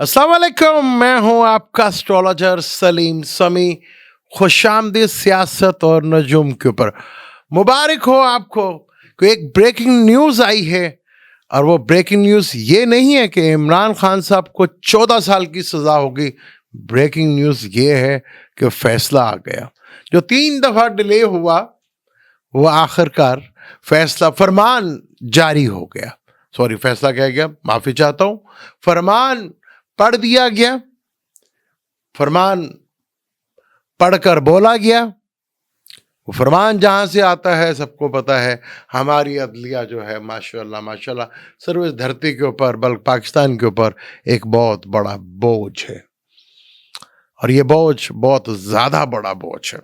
अस्सलाम वालेकुम, मैं हूं आपका एस्ट्रोलॉजर सलीम समी। खुशामदीद सियासत और नजूम के ऊपर। मुबारक हो आपको कि एक ब्रेकिंग न्यूज़ आई है। और वो ब्रेकिंग न्यूज़ ये नहीं है कि इमरान खान साहब को 14 साल की सज़ा होगी। ब्रेकिंग न्यूज़ ये है कि फैसला आ गया। जो 3 दफ़ा डिले हुआ वो आखिरकार फैसला फरमान जारी हो गया। सॉरी, फैसला कह गया, माफ़ी चाहता हूँ। फरमान पढ़ दिया गया, फरमान पढ़कर बोला गया। वो फरमान जहां से आता है सबको पता है। हमारी अदलिया जो है माशाल्लाह माशाल्लाह सिर्फ इस धरती के ऊपर बल्कि पाकिस्तान के ऊपर एक बहुत बड़ा बोझ है। और ये बोझ बहुत ज्यादा बड़ा बोझ है।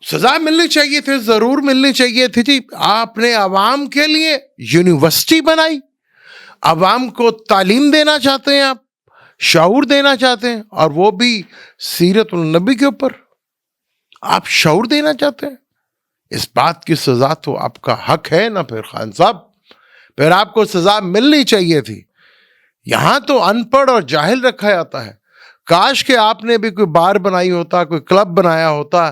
सजा मिलनी चाहिए थी, जरूर मिलनी चाहिए थी जी। आपने अवाम के लिए यूनिवर्सिटी बनाई, अवाम को तालीम देना चाहते हैं आप, शऊर देना चाहते हैं, और वो भी सीरत उन नबी के ऊपर आप शऊर देना चाहते हैं। इस बात की सजा तो आपका हक है ना फिर खान साहब, फिर आपको सजा मिलनी चाहिए थी। यहां तो अनपढ़ और जाहिल रखा जाता है। काश के आपने भी कोई बार बनाई होता, कोई क्लब बनाया होता,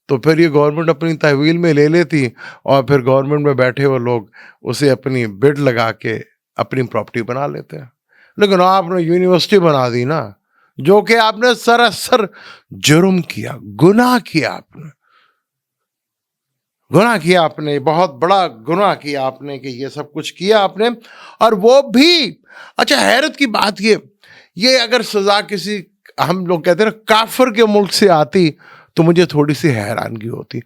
तो फिर ये गवर्नमेंट अपनी तहवील में ले लेती और फिर गवर्नमेंट में बैठे हुए लोग उसे अपनी बिड लगा के अपनी प्रॉपर्टी बना लेते हैं। लेकिन आपने यूनिवर्सिटी बना दी ना, जो कि आपने सरासर जुर्म किया, गुनाह किया। आपने गुनाह किया, आपने बहुत बड़ा गुनाह किया आपने कि ये सब कुछ किया आपने। और वो भी अच्छा, हैरत की बात ये अगर सजा किसी, हम लोग कहते हैं ना, काफिर के मुल्क से आती तो मुझे थोड़ी सी हैरानगी होती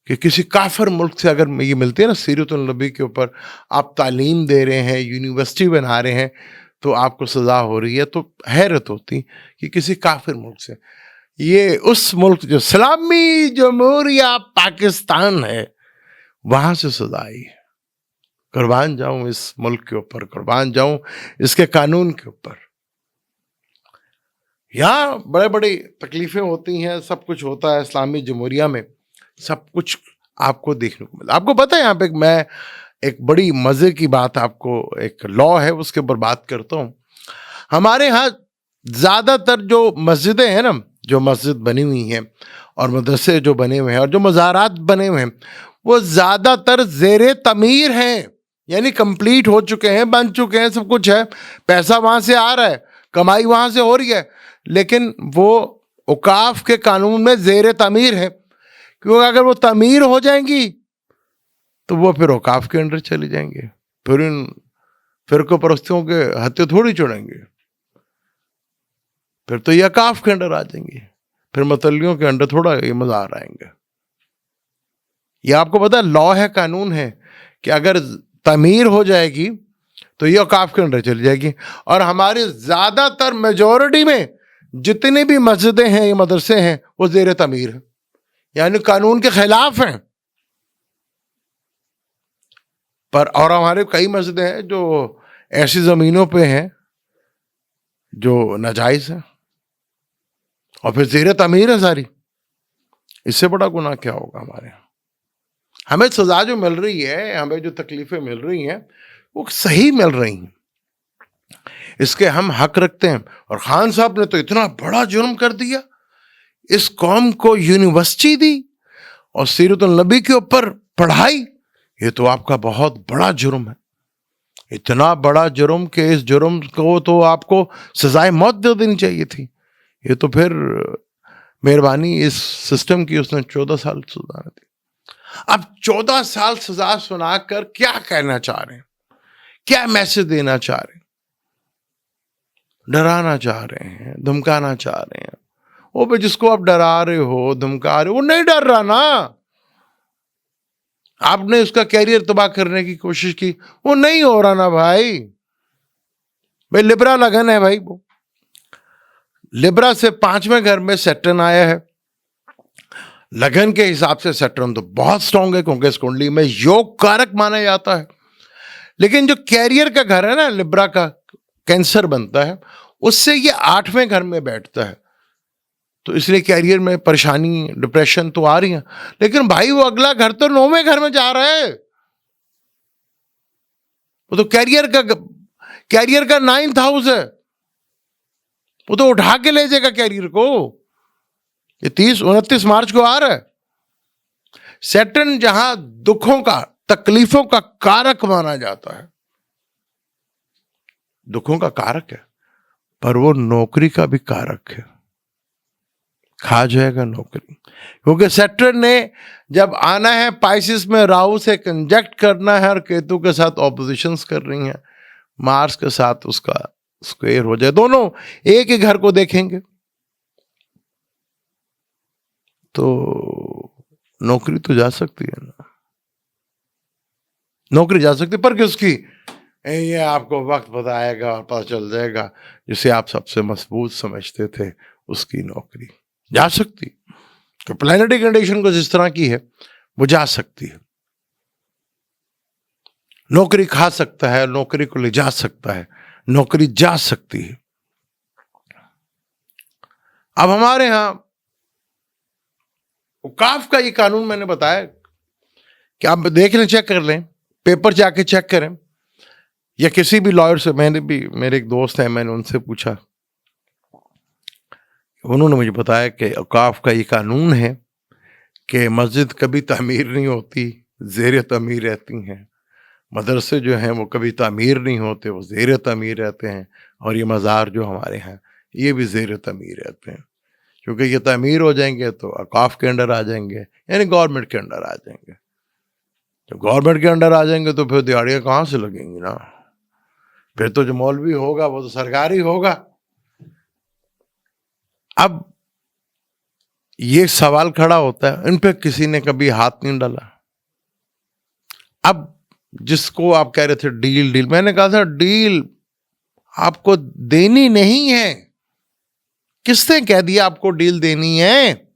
कि किसी काफिर मुल्क से अगर ये मिलती है ना, सीरतुन नबी के ऊपर आप तालीम दे रहे हैं, यूनिवर्सिटी बना रहे हैं, तो आपको सजा हो रही है, तो हैरत होती कि किसी काफिर मुल्क से। ये उस मुल्क जो इस्लामी जमहूरिया पाकिस्तान है, वहां से सजा आई है। कुर्बान जाऊं इस मुल्क के ऊपर, कुर्बान जाऊं इसके कानून के ऊपर। यहाँ बड़े बड़ी तकलीफें होती हैं, सब कुछ होता है इस्लामी जमहूरिया में, सब कुछ आपको देखने को मिला। आपको पता है, यहाँ पे मैं एक बड़ी मजे की बात, आपको एक लॉ है उसके ऊपर बात करता हूँ। हमारे यहाँ ज्यादातर जो मस्जिदें हैं ना, जो मस्जिद बनी हुई हैं और मदरसे जो बने हुए हैं और जो मज़ारात बने हुए हैं, वो ज्यादातर जेर तमीर हैं। यानी कंप्लीट हो चुके हैं, बन चुके हैं, सब कुछ है, पैसा वहां से आ रहा है, कमाई वहां से हो रही है, लेकिन वो औकाफ के कानून में जेर तमीर है। क्योंकि अगर वो तमीर हो जाएंगी तो वो फिर औकाफ के अंडर चली जाएंगे, फिर इन फिरको परस्तियों के हत्थे थोड़ी छोड़ेंगे, फिर तो ये औकाफ के अंडर आ जाएंगे, फिर मतलियों के अंडर थोड़ा ये मज़ार आएंगे। ये आपको पता है, लॉ है, कानून है कि अगर तमीर हो जाएगी तो ये औकाफ के अंडर चली जाएगी। और हमारे ज्यादातर मेजोरिटी में जितनी भी मस्जिदें हैं, ये मदरसे हैं, वो जेर तमीर है, यानी कानून के खिलाफ हैं। पर और हमारे कई मस्जिदें हैं जो ऐसी जमीनों पे हैं जो नाजायज है और फिर जेर तमीर है सारी। इससे बड़ा गुनाह क्या होगा हमारे यहाँ? हमें सजा जो मिल रही है, हमें जो तकलीफें मिल रही हैं, वो सही मिल रही हैं, इसके हम हक रखते हैं। और खान साहब ने तो इतना बड़ा जुर्म कर दिया, इस कौम को यूनिवर्सिटी दी और सीरतुन नबी के ऊपर पढ़ाई। ये तो आपका बहुत बड़ा जुर्म है, इतना बड़ा जुर्म कि इस जुर्म को तो आपको सजाए मौत दे देनी चाहिए थी। ये तो फिर मेहरबानी इस सिस्टम की, उसने 14 साल सजा दी। अब 14 साल सजा सुनाकर क्या कहना चाह रहे हैं, क्या मैसेज देना चाह रहे हैं? डराना चाह रहे हैं, धमकाना चाह रहे हैं। वो भी जिसको आप डरा रहे हो, धमका रहे हो, वो नहीं डर रहा ना। आपने उसका कैरियर तबाह करने की कोशिश की, वो नहीं हो रहा ना भाई। भाई लिब्रा लगन है भाई, वो लिब्रा से 5वें घर में सैटर्न आया है। लगन के हिसाब से सैटर्न तो बहुत स्ट्रांग है क्योंकि इस कुंडली में योग कारक माना जाता है। लेकिन जो कैरियर का घर है ना, लिब्रा का कैंसर बनता है, उससे ये 8वें घर में बैठता है, तो इसलिए कैरियर में परेशानी, डिप्रेशन तो आ रही है। लेकिन भाई वो अगला घर तो 9वें घर में जा रहा है, वो तो कैरियर का 9th हाउस है। वो तो उठा के ले जाएगा कैरियर को। ये 30-29 मार्च को आ रहा है। सैटर्न जहां दुखों का, तकलीफों का कारक माना जाता है, दुखों का कारक है, पर वो नौकरी का भी कारक है। खा जाएगा नौकरी, क्योंकि सैटर्न ने जब आना है पाइसिस में, राहु से कंजक्ट करना है और केतु के साथ ऑपोजिशंस कर रही हैं, मार्स के साथ उसका स्क्वायर हो जाए, दोनों एक ही घर को देखेंगे, तो नौकरी तो जा सकती है ना, नौकरी जा सकती है, पर किसकी? ये आपको वक्त बताएगा और पता चल जाएगा, जिसे आप सबसे मजबूत समझते थे उसकी नौकरी जा सकती। तो प्लैनेटरी कंडीशन को जिस तरह की है वो जा सकती है, नौकरी खा सकता है, नौकरी को ले जा सकता है, नौकरी जा सकती है। अब हमारे यहां औकाफ का ये कानून मैंने बताया कि आप देख लें, चेक कर लें, पेपर जाके चेक करें, या किसी भी लॉयर से, मैंने भी, मेरे एक दोस्त हैं, मैंने उनसे पूछा, उन्होंने मुझे बताया कि औकाफ का ये कानून है कि मस्जिद कभी तामीर नहीं होती, ज़ेर तामीर रहती हैं, मदरसे जो हैं वो कभी तामीर नहीं होते, वो ज़ेर तामीर रहते हैं, और ये मज़ार जो हमारे हैं ये भी ज़ेर तामीर रहते हैं, क्योंकि ये तामीर हो जाएंगे तो औकाफ के अंडर आ जाएंगे, यानी गवर्नमेंट के अंडर आ जाएंगे। जब गवर्नमेंट के अंडर आ जाएंगे तो फिर दिहाड़ियाँ कहाँ से लगेंगी ना, फिर तो जो मौलवी होगा वो तो सरकारी होगा। अब ये सवाल खड़ा होता है, इन पे किसी ने कभी हाथ नहीं डाला। अब जिसको आप कह रहे थे डील डील, मैंने कहा था डील आपको देनी नहीं है। किसने कह दिया आपको डील देनी है?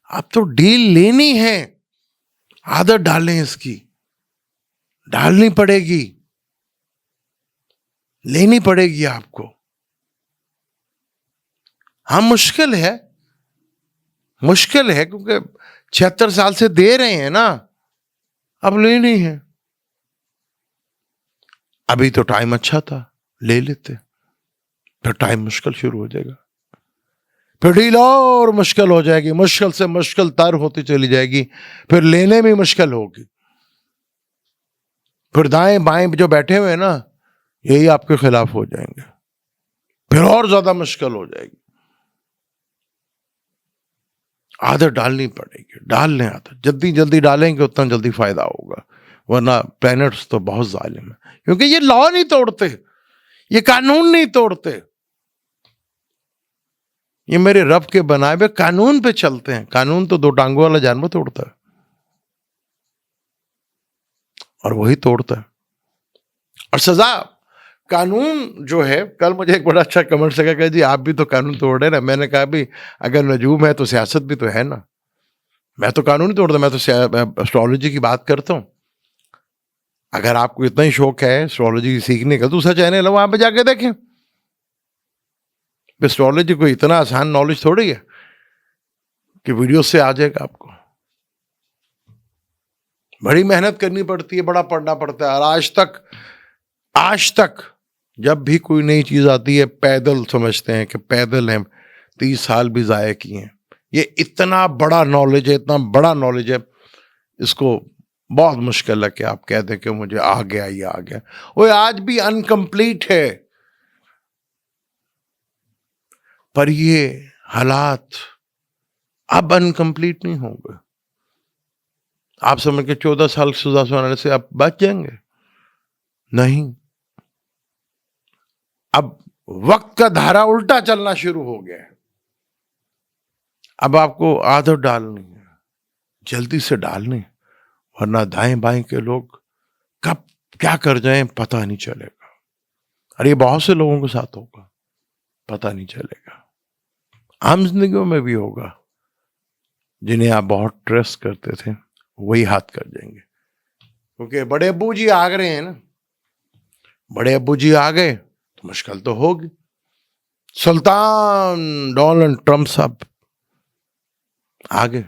आप तो डील लेनी है, आदत डालें इसकी, डालनी पड़ेगी, लेनी पड़ेगी आपको। हाँ मुश्किल है, मुश्किल है, क्योंकि 76 साल से दे रहे हैं ना, अब लेनी है। अभी तो टाइम अच्छा था, ले लेते, फिर टाइम मुश्किल शुरू हो जाएगा, फिर डील और मुश्किल हो जाएगी, मुश्किल से मुश्किल तर होती चली जाएगी, फिर लेने में मुश्किल होगी, फिर दाएं बाएं जो बैठे हुए हैं ना यही आपके खिलाफ हो जाएंगे, फिर और ज्यादा मुश्किल हो जाएगी। आदत डालनी पड़ेगी, डाल लें आदत, जल्दी जल्दी डालेंगे उतना जल्दी फायदा होगा, वरना प्लैनेट्स तो बहुत जालिम है, क्योंकि ये लॉ नहीं तोड़ते, ये कानून नहीं तोड़ते, ये मेरे रब के बनाए हुए कानून पे चलते हैं। कानून तो 2 टांगों वाला जानवर तोड़ता है, और वही तोड़ता है, और सजा कानून जो है। कल मुझे एक बड़ा अच्छा कमेंट लगा कि जी आप भी तो कानून तोड़ रहे ना। मैंने कहा भी अगर नजूम है तो सियासत भी तो है ना, मैं तो कानून नहीं तोड़ता, मैं तो एस्ट्रोलॉजी की बात करता हूँ। अगर आपको इतना ही शौक है एस्ट्रोलॉजी सीखने का, दूसरा चैनल है वहां पे जाके देखें। एस्ट्रोलॉजी कोई इतना आसान नॉलेज थोड़ी है कि वीडियो से आ जाएगा आपको, बड़ी मेहनत करनी पड़ती है, बड़ा पढ़ना पड़ता है। और आज तक जब भी कोई नई चीज आती है पैदल समझते हैं कि पैदल है, 30 साल भी जाया किए हैं। ये इतना बड़ा नॉलेज है, इतना बड़ा नॉलेज है, इसको बहुत मुश्किल है कि आप कह दें कि मुझे आ गया, ये आ गया। वो आज भी अनकंप्लीट है, पर ये हालात अब अनकंप्लीट नहीं होंगे। आप समझ के 14 साल सजा सुनाने से आप बच जाएंगे? नहीं, अब वक्त का धारा उल्टा चलना शुरू हो गया है। अब आपको आदत डालनी है, जल्दी से डालनी, वरना दाएं बाएं के लोग कब क्या कर जाएं पता नहीं चलेगा। और ये बहुत से लोगों के साथ होगा, पता नहीं चलेगा। आम जिंदगियों में भी होगा, जिन्हें आप बहुत ट्रस्ट करते थे वही हाथ कर जाएंगे, क्योंकि बड़े अब्बू जी आ गए हैं ना। बड़े अब्बू जी आ गए तो मुश्किल तो होगी। सुल्तान डोनाल्ड ट्रंप साहब आ गए,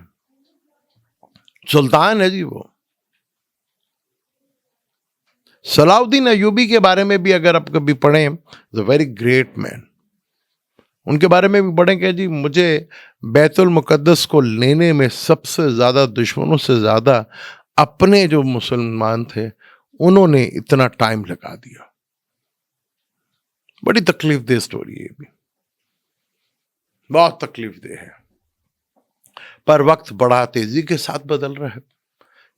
सुल्तान है जी वो। सलाउद्दीन अयूबी के बारे में भी अगर आप कभी पढ़ें, is a very great man. उनके बारे में भी पढ़ें कि जी मुझे बैतुल मुकद्दस को लेने में सबसे ज़्यादा, दुश्मनों से ज़्यादा अपने जो मुसलमान थे उन्होंने इतना टाइम लगा दिया। बड़ी तकलीफ दे स्टोरी है, भी बहुत तकलीफ दे है, पर वक्त बड़ा तेजी के साथ बदल रहा है,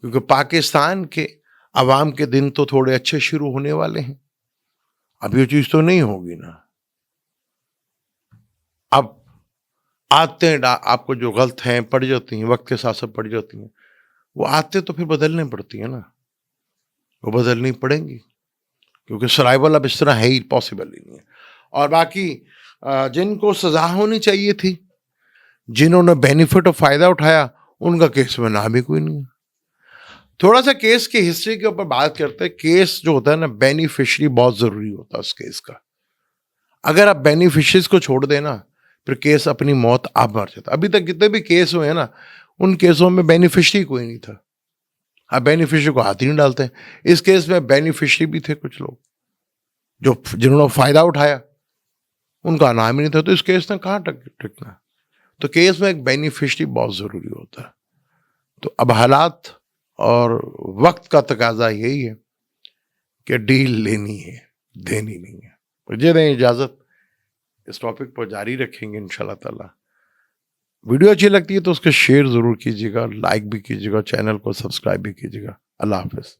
क्योंकि पाकिस्तान के अवाम के दिन तो थोड़े अच्छे शुरू होने वाले हैं। अब ये चीज तो नहीं होगी ना। अब आदतें आपको जो गलत हैं पड़ जाती हैं, वक्त के साथ साथ पड़ जाती हैं, वो आदतें तो फिर बदलने पड़ती है ना, वो बदलनी पड़ेंगी, क्योंकि सर्वाइवल अब इस तरह है ही, पॉसिबल ही नहीं है। और बाकी जिनको सजा होनी चाहिए थी, जिन्होंने बेनिफिट और फायदा उठाया, उनका केस में नाम ही कोई नहीं है। थोड़ा सा केस की हिस्ट्री के ऊपर बात करते हैं। केस जो होता है ना, बेनिफिशरी बहुत जरूरी होता है उस केस का। अगर आप बेनिफिशरीज को छोड़ देना, फिर केस अपनी मौत आप मर जाता। अभी तक जितने भी केस हुए हैं ना, उन केसों में बेनिफिशरी कोई नहीं था। आप बेनिफिशरी को हाथ ही नहीं डालते। इस केस में बेनिफिशरी भी थे कुछ लोग जो जिन्होंने फायदा उठाया, उनका नाम ही नहीं था, तो इस केस ने कहाँ टिकना। तो केस में एक बेनिफिशरी बहुत जरूरी होता है। तो अब हालात और वक्त का तकाजा यही है कि डील लेनी है, देनी नहीं है। मुझे दें इजाजत, इस टॉपिक पर जारी रखेंगे इंशाल्लाह ताला। वीडियो अच्छी लगती है तो उसको शेयर जरूर कीजिएगा, लाइक भी कीजिएगा, चैनल को सब्सक्राइब भी कीजिएगा। अल्लाह हाफिज।